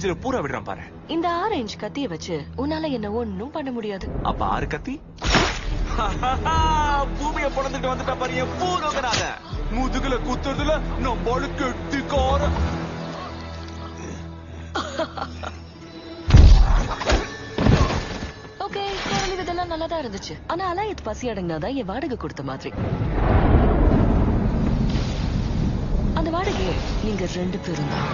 நெஞ்சில பூரா விடுறான் பாரு. இந்த 6 இன்ச் கத்திய வச்சு உன்னால என்ன ஒண்ணும் பண்ண முடியாது. அப்ப 6 கத்தி பூமியை பொழந்துட்டு வந்துட்டா பாரு என் பூரோகனாக. முதுகுல குத்துறதுல நம்மளு கெட்டிக்கார. ஓகே, இதெல்லாம் நல்லாதான் இருந்துச்சு. ஆனா அலாயத் பசி அடங்கினாதான் என் வாடகை கொடுத்த மாதிரி. அந்த வாடகையை நீங்க 2 பேரும் தான்.